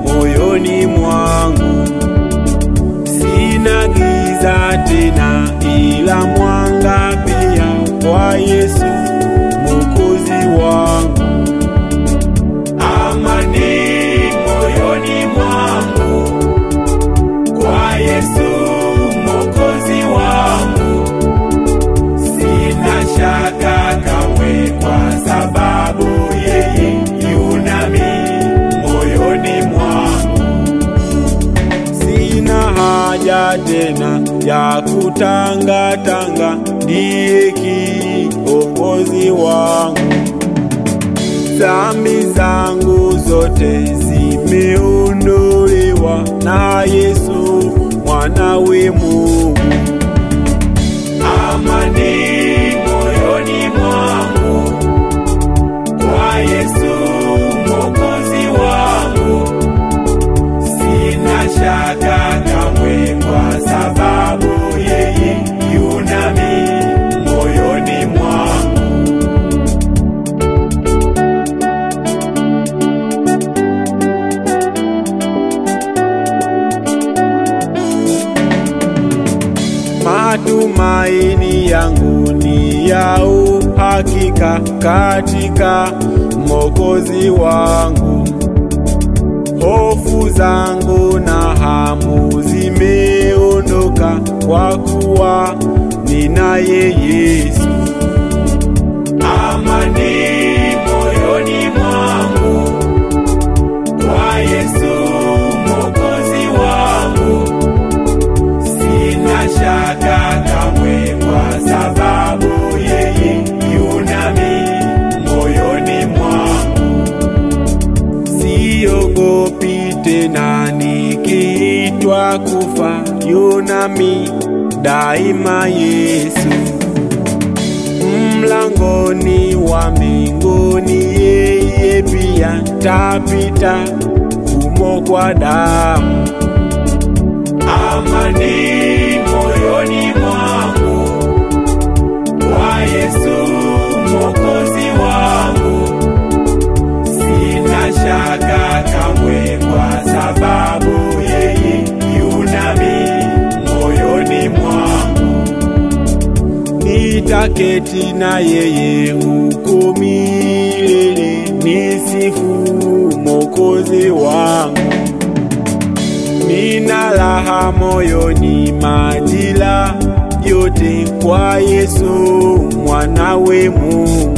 moyoni mwangu. Sina giza tena ila mwanga pia kwa Yesu Mwokozi wangu. Amani moyoni mwangu kwa Yesu Mwokozi wangu. Sina shaka kamwe kwa sababu yeye yunami moyoni mwangu. Sina haja tena ya kutangatanga, ndiye kiongozi wangu. Dhambi zangu zote zimeondolewa na Yesu mwanawe Mungu. Amani moyoni mwangu kwa Yesu Mwokozi wangu. Sina shaka kamwe kwa sababu yeye yunami moyoni mwangu. Matumaini yangu ni ya uhakika katika Mwokozi wangu. Hofu zangu na hamu zimeondoka kwa kuwa ninaye Yesu. Amani moyoni mwangu kwa Yesu Mwokozi wangu. Sina shaka kamwe kwa sababu yeye yunami moyoni mwangu. Siogopi tena nikiitwa kufa, yunami daima Yesu. Mlangoni wa mbinguni yeye pia tapita humo kwa damu. Amani moyoni mwangu kwa Yesu Mwokozi wangu. Sina shaka kamwe kwa sababu yeye yunami moyoni mwangu. Nitaketi na yeye huko milele, nisifu Mwokozi wangu. Nina raha moyoni majira yote kwa Yesu mwanawe Mungu.